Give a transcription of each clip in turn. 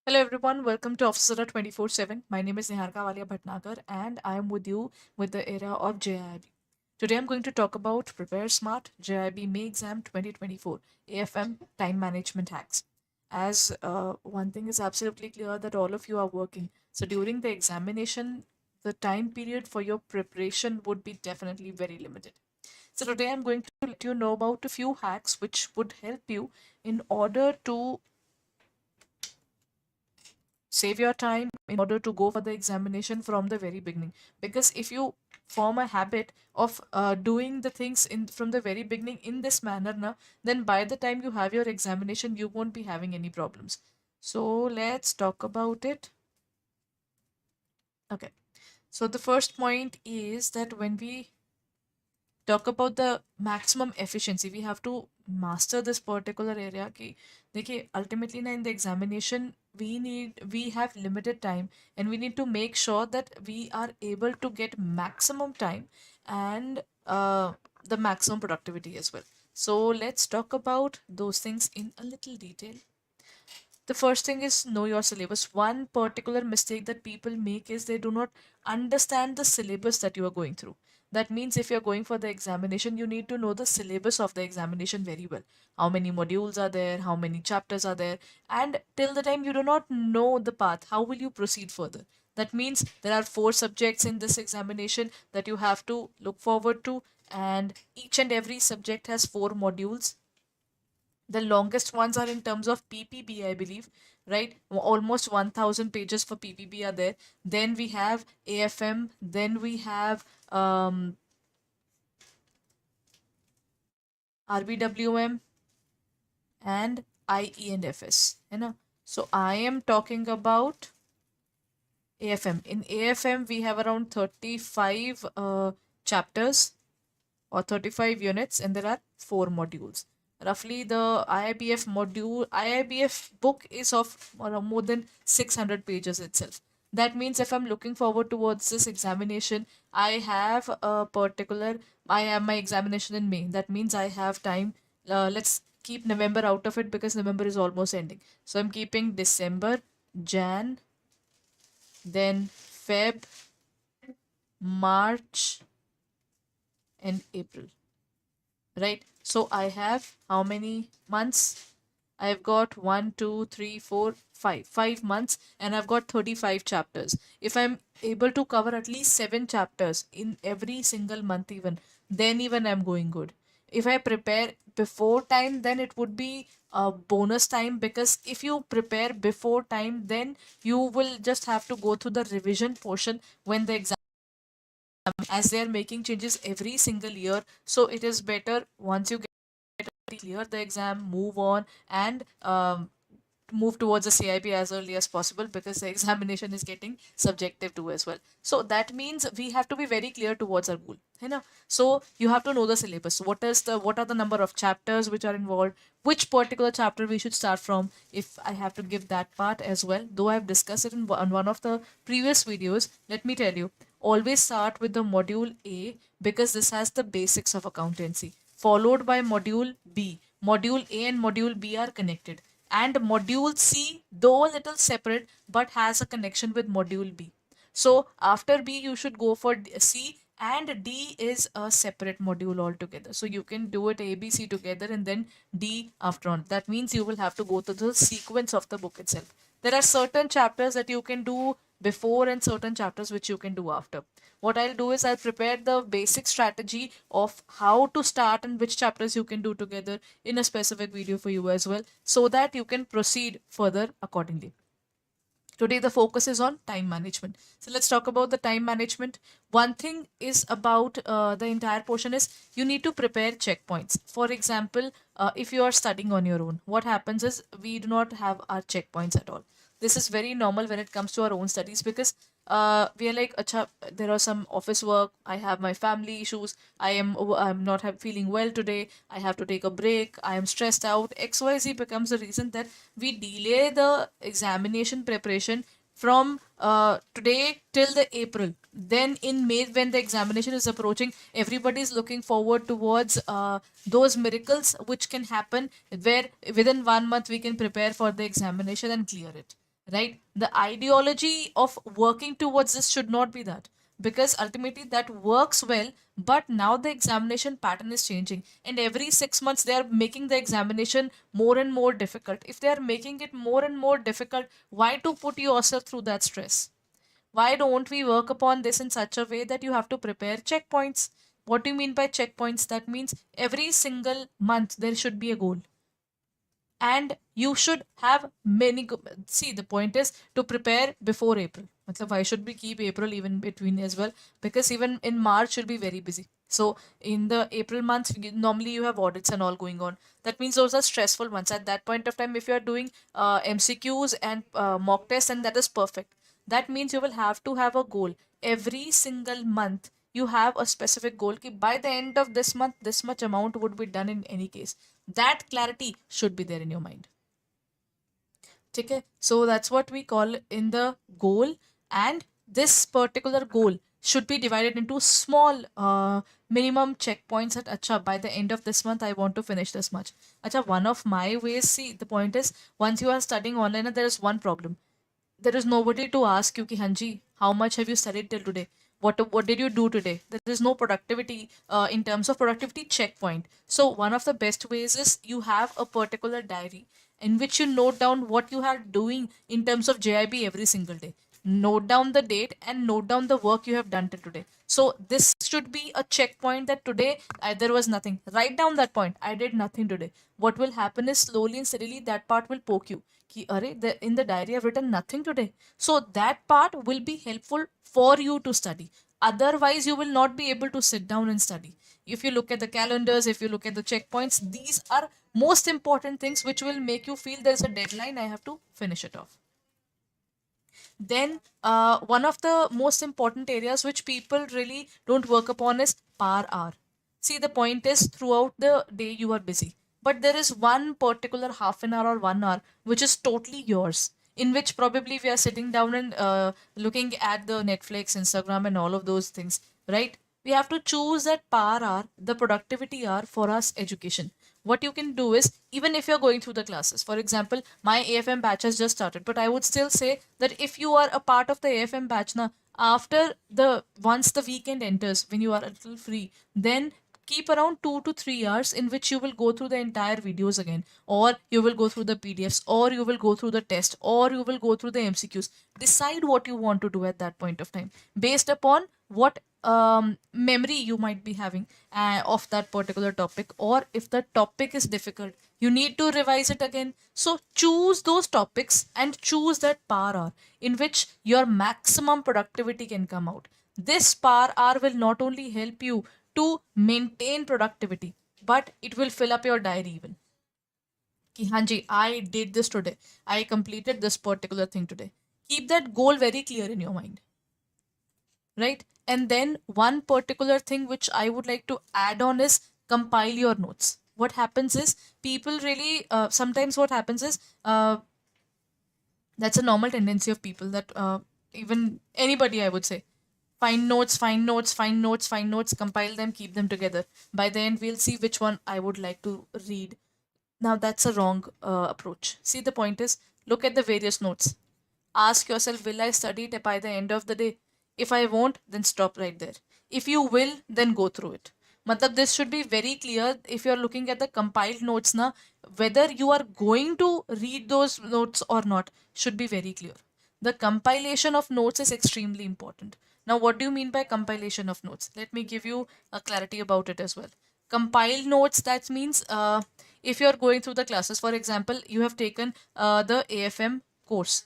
Hello everyone, welcome to Officer 24/7. My name is Niharika Walia Bhatnagar and I am with you with the era of JIB. Today I'm going to talk about Prepare Smart JIB May Exam 2024 AFM Time Management Hacks. As one thing is absolutely clear that all of you are working. So during the examination, the time period for your preparation would be definitely very limited. So today I'm going to let you know about a few hacks which would help you in order to save your time in order to go for the examination from the very beginning, because if you form a habit of doing the things in from the very beginning in this manner now, then by the time you have your examination you won't be having any problems. So let's talk about it. Okay, so the first point is that when we talk about the maximum efficiency, we have to master this particular area ki देखिए ultimately na in the examination we have limited time, and we need to make sure that we are able to get maximum time and the maximum productivity as well. So let's talk about those things in a little detail. The first thing is know your syllabus. One particular mistake that people make is they do not understand the syllabus that you are going through. That means if you're going for the examination, you need to know the syllabus of the examination very well. How many modules are there, how many chapters are there, and till the time you do not know the path, how will you proceed further? That means there are four subjects in this examination that you have to look forward to, and each and every subject has four modules. The longest ones are in terms of PPB, I believe, right? Almost 1000 pages for PPB are there. Then we have AFM, then we have RBWM and IE and FS. You know? So I am talking about AFM. In AFM, we have around 35 chapters or 35 units, and there are four modules. Roughly, the IIBF book is of more than 600 pages itself. That means if I'm looking forward towards this examination, I have my examination in May. That means I have time. Let's keep November out of it because November is almost ending. So I'm keeping December, Jan, then Feb, March, and April. Right? So I have how many months? I've got 5 months, and I've got 35 chapters. If I'm able to cover at least 7 chapters in every single month, even I'm going good. If I prepare before time, then it would be a bonus time, because if you prepare before time, then you will just have to go through the revision portion when the exam, as they are making changes every single year. So it is better once you get clear the exam, move on, and move towards the CIP as early as possible, because the examination is getting subjective too as well. So that means we have to be very clear towards our goal. You know? So you have to know the syllabus. What are the number of chapters which are involved? Which particular chapter we should start from? If I have to give that part as well, though I've discussed it on one of the previous videos, let me tell you, always start with the module A, because this has the basics of accountancy, followed by module B. Module A and module B are connected, and module C, though a little separate, but has a connection with module B. So after B, you should go for C, and D is a separate module altogether. So you can do it A, B, C together, and then D after on. That means you will have to go to the sequence of the book itself. There are certain chapters that you can do before and certain chapters which you can do after. What I'll do is I'll prepare the basic strategy of how to start and which chapters you can do together in a specific video for you as well, so that you can proceed further accordingly. Today, the focus is on time management. So let's talk about the time management. One thing is about the entire portion is you need to prepare checkpoints. For example, if you are studying on your own, what happens is we do not have our checkpoints at all. This is very normal when it comes to our own studies, because we are like, Acha, there are some office work, I have my family issues, I'm not feeling well today, I have to take a break, I am stressed out. XYZ becomes the reason that we delay the examination preparation from today till the April. Then in May, when the examination is approaching, everybody is looking forward towards those miracles which can happen, where within 1 month we can prepare for the examination and clear it. right? The ideology of working towards this should not be that, because ultimately that works well, but now the examination pattern is changing, and every 6 months they are making the examination more and more difficult. If they are making it more and more difficult, why to put yourself through that stress? Why don't we work upon this in such a way that you have to prepare checkpoints? What do you mean by checkpoints? That means every single month there should be a goal, and you should have many see, the point is to prepare before April. Matlab, why should we keep April even between as well? Because even in March you'll be very busy. So in the April month, normally you have audits and all going on. That means those are stressful months. At that point of time, if you are doing MCQs and mock tests, and that is perfect. That means you will have to have a goal every single month. You have a specific goal ki by the end of this month this much amount would be done in any case. That clarity should be there in your mind. Okay, so that's what we call in the goal, and this particular goal should be divided into small minimum checkpoints at acha by the end of this month I want to finish this much. Acha, one of my ways, see, the point is once you are studying online, there is one problem. There is nobody to ask you ki Hanji, how much have you studied till today? What did you do today? There is no productivity in terms of productivity checkpoint. So one of the best ways is you have a particular diary in which you note down what you are doing in terms of JIB every single day. Note down the date and note down the work you have done till today. So this should be a checkpoint that today there was nothing. Write down that point. I did nothing today. What will happen is slowly and steadily that part will poke you. Ki, Arey, in the diary I've written nothing today. So that part will be helpful for you to study. Otherwise, you will not be able to sit down and study. If you look at the calendars, if you look at the checkpoints, these are most important things which will make you feel there's a deadline, I have to finish it off. Then one of the most important areas which people really don't work upon is par hour. See, the point is throughout the day you are busy, but there is one particular half an hour or 1 hour which is totally yours, in which probably we are sitting down and looking at the Netflix, Instagram, and all of those things, right? We have to choose that par hour, the productivity hour for us education. What you can do is, even if you're going through the classes, for example, my AFM batch has just started, but I would still say that if you are a part of the AFM batch now, after the once the weekend enters, when you are a little free, then keep around 2 to 3 hours in which you will go through the entire videos again, or you will go through the PDFs, or you will go through the test, or you will go through the MCQs. Decide what you want to do at that point of time based upon what memory you might be having of that particular topic, or if the topic is difficult you need to revise it again. So choose those topics and choose that par hour in which your maximum productivity can come out. This par hour will not only help you to maintain productivity, but it will fill up your diary even. Ki, Hanji, I did this today. I completed this particular thing today. Keep that goal very clear in your mind, right? And then one particular thing which I would like to add on is compile your notes. What happens is people really sometimes what happens is that's a normal tendency of people that even anybody I would say find notes, find notes, find notes, find notes, compile them, keep them together. By the end, we'll see which one I would like to read. Now, that's a wrong approach. See, the point is look at the various notes. Ask yourself, will I study it by the end of the day? If I won't, then stop right there. If you will, then go through it. Matlab, this should be very clear if you're looking at the compiled notes na, whether you are going to read those notes or not should be very clear. The compilation of notes is extremely important. Now, what do you mean by compilation of notes? Let me give you a clarity about it as well. Compiled notes, that means if you're going through the classes, for example, you have taken the AFM course.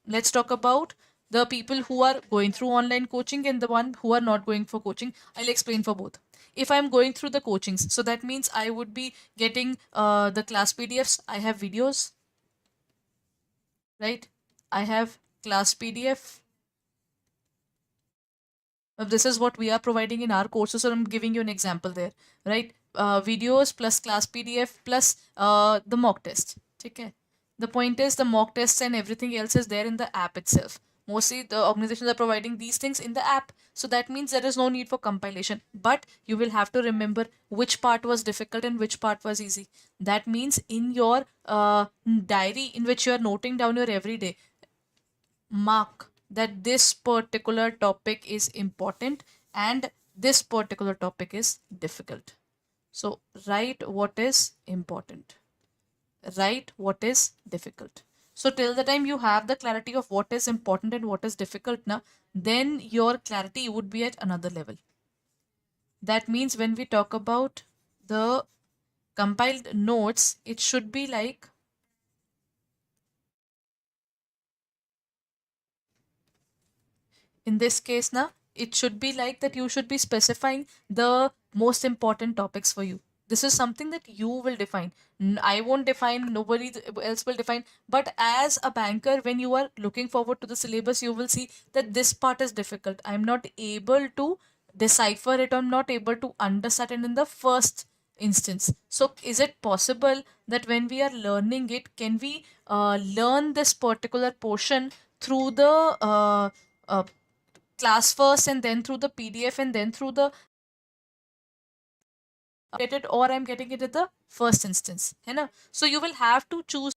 Let's talk about the people who are going through online coaching and the one who are not going for coaching. I'll explain for both. If I'm going through the coachings, so that means I would be getting the class PDFs. I have videos, right? I have class PDF. This is what we are providing in our courses. So I'm giving you an example there, right? Videos plus class PDF plus the mock test. Okay. The point is the mock tests and everything else is there in the app itself. Mostly the organizations are providing these things in the app. So that means there is no need for compilation. But you will have to remember which part was difficult and which part was easy. That means in your diary in which you are noting down your everyday, mark that this particular topic is important and this particular topic is difficult. So write what is important, write what is difficult. So till the time you have the clarity of what is important and what is difficult now, then your clarity would be at another level. That means when we talk about the compiled notes, it should be like, in this case now, it should be like that you should be specifying the most important topics for you. This is something that you will define. I won't define, nobody else will define. But as a banker, when you are looking forward to the syllabus, you will see that this part is difficult. I'm not able to decipher it, I'm not able to understand it in the first instance. So is it possible that when we are learning it, can we learn this particular portion through the uh, class first and then through the PDF and then through the get it, or I'm getting it at the first instance, है ना? So you will have to choose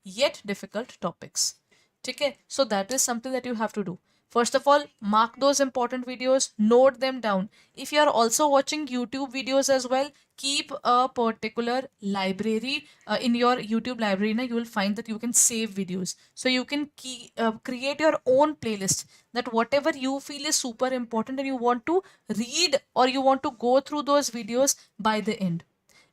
yet difficult topics. Okay, so that is something that you have to do. First of all, mark those important videos, note them down. If you are also watching YouTube videos as well, keep a particular library in your YouTube library. Now you will find that you can save videos. So you can create your own playlist, that whatever you feel is super important and you want to read or you want to go through those videos by the end,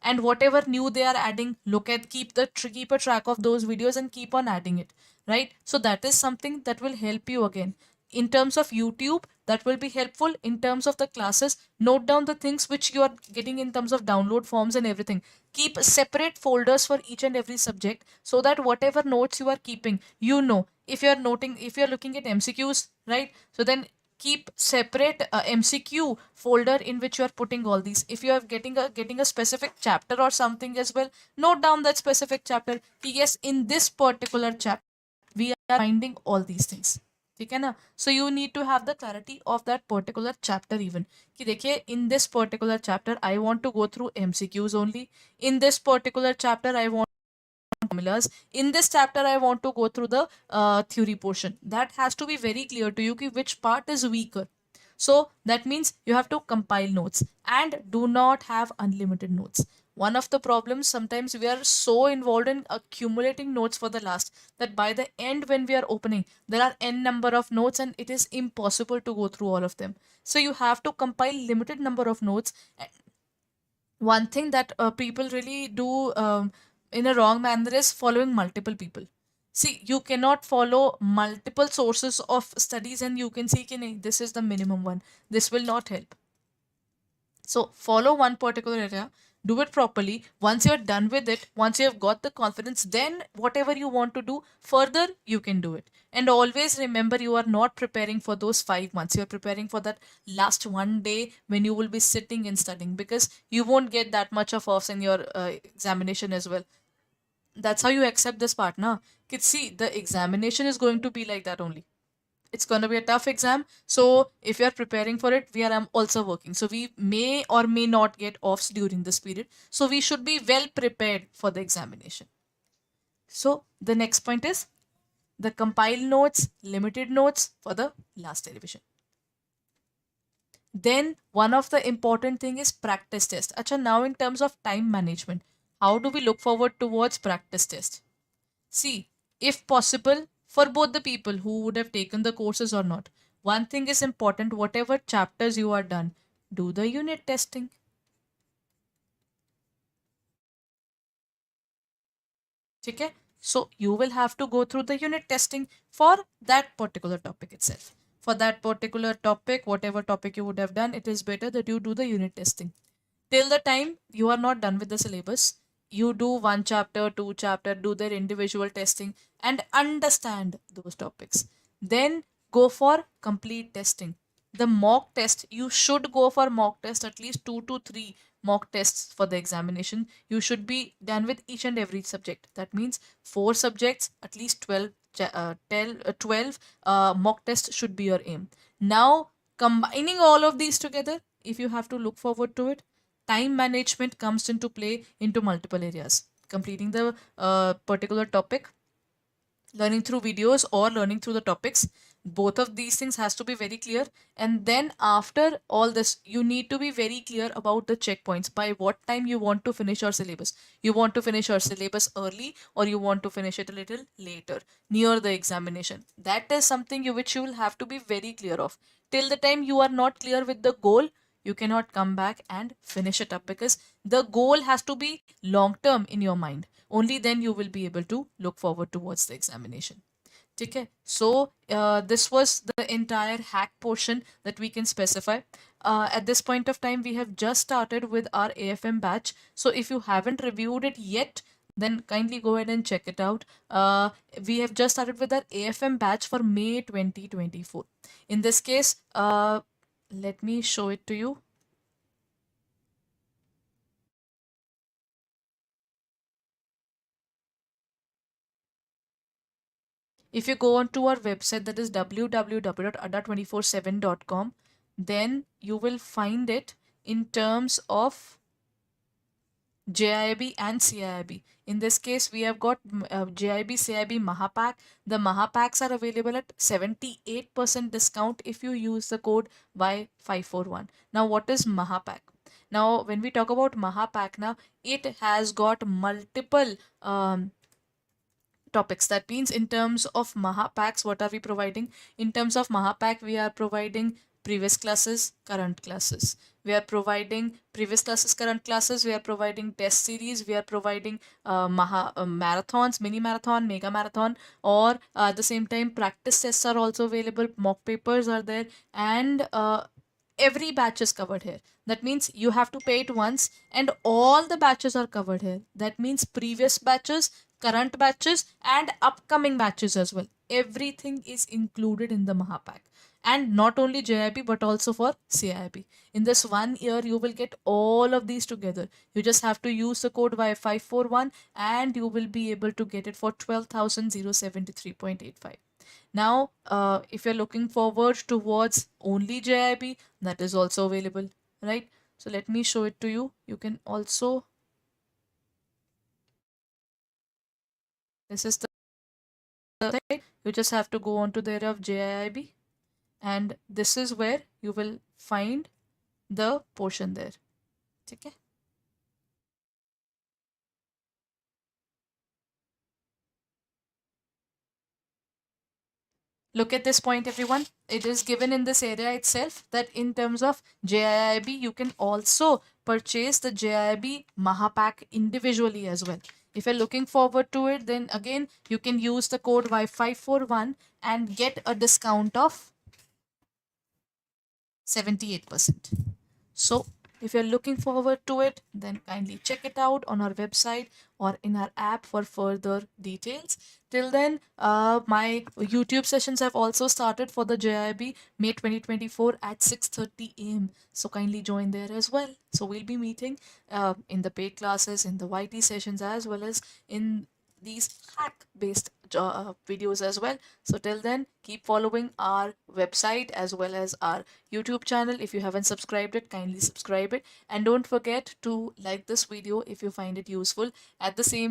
and whatever new they are adding, look at, keep a track of those videos and keep on adding it, right? So that is something that will help you again. In terms of YouTube, that will be helpful. In terms of the classes, note down the things which you are getting in terms of download forms and everything. Keep separate folders for each and every subject, so that whatever notes you are keeping, you know, if you are noting, if you are looking at MCQs, right? So then keep separate MCQ folder in which you are putting all these. If you are getting a specific chapter or something as well, note down that specific chapter. Yes, in this particular chapter we are finding all these things. ठीक है ना? So you need to have the clarity of that particular chapter even. कि देखिए, in this particular chapter I want to go through MCQs only. In this particular chapter I want formulas. In this chapter I want to go through the theory portion. That has to be very clear to you ki which part is weaker. So that means you have to compile notes and do not have unlimited notes. One of the problems, sometimes we are so involved in accumulating notes for the last, that by the end when we are opening, there are n number of notes and it is impossible to go through all of them. So you have to compile limited number of notes. One thing that people really do in a wrong manner is following multiple people. See, you cannot follow multiple sources of studies and you can see, "Ki, this is the minimum one." This will not help. So follow one particular area, do it properly. Once you're done with it, once you have got the confidence, then whatever you want to do further, you can do it. And always remember, you are not preparing for those 5 months. You're preparing for that last one day when you will be sitting and studying, because you won't get that much of offs in your examination as well. That's how you accept this part, na? Kids, see, the examination is going to be like that only. It's going to be a tough exam. So if you are preparing for it, we are also working. So we may or may not get offs during this period. So we should be well prepared for the examination. So the next point is the compile notes, limited notes for the last revision. Then one of the important thing is practice test. Acha, now in terms of time management, how do we look forward towards practice test? See, if possible, for both the people who would have taken the courses or not, one thing is important: whatever chapters you are done, do the unit testing. Okay? So you will have to go through the unit testing for that particular topic itself. For that particular topic, whatever topic you would have done, it is better that you do the unit testing. Till the time you are not done with the syllabus, you do one chapter, two chapter, do their individual testing and understand those topics. Then go for complete testing. The mock test, you should go for mock test, at least 2 to 3 mock tests for the examination. You should be done with each and every subject. That means 4 subjects, at least 12 mock tests should be your aim. Now, combining all of these together, if you have to look forward to it, time management comes into play into multiple areas. Completing the particular topic, learning through videos or learning through the topics. Both of these things has to be very clear. And then after all this, you need to be very clear about the checkpoints, by what time you want to finish your syllabus. You want to finish your syllabus early, or you want to finish it a little later, near the examination. That is something which you will have to be very clear of. Till the time you are not clear with the goal, you cannot come back and finish it up, because the goal has to be long term in your mind. Only then you will be able to look forward towards the examination. Okay, so this was the entire hack portion that we can specify. At this point of time, we have just started with our AFM batch. So if you haven't reviewed it yet, then kindly go ahead and check it out. We have just started with our AFM batch for May 2024. In this case, let me show it to you. If you go on to our website, that is www.adda247.com, then you will find it in terms of JIIB and CIIB. In this case, we have got JIIB, CIIB, Maha Pack. The Maha Packs are available at 78% discount if you use the code Y541. Now, what is Maha Pack? Now, when we talk about Maha Pack, now it has got multiple topics. That means in terms of Mahapacks, what are we providing? In terms of Mahapack, we are providing previous classes, current classes. We are providing previous classes, current classes. We are providing test series. We are providing marathons, mini marathon, mega marathon, or at the same time, practice tests are also available. Mock papers are there, and every batch is covered here. That means you have to pay it once, and all the batches are covered here. That means previous batches, current batches, and upcoming batches as well. Everything is included in the Mahapack. And not only JIB but also for CIB. In this 1 year, you will get all of these together. You just have to use the code Y541 and you will be able to get it for 12,073.85. Now, if you're looking forward towards only JIB, that is also available, right? So let me show it to you. You can also, this is the site. You just have to go on to the area of JIB, and this is where you will find the portion there. Okay. Look at this point, everyone. It is given in this area itself that in terms of JIIB, you can also purchase the JIIB Mahapack individually as well. If you're looking forward to it, then again, you can use the code Y541 and get a discount of 78%. So if you're looking forward to it, then kindly check it out on our website or in our app for further details. Till then, my YouTube sessions have also started for the JIB May 2024 at 6:30 a.m. So kindly join there as well. So we'll be meeting in the paid classes, in the YT sessions, as well as in these hack based videos as well. So till then, keep following our website as well as our YouTube channel. If you haven't subscribed it, kindly subscribe it, and don't forget to like this video if you find it useful. At the same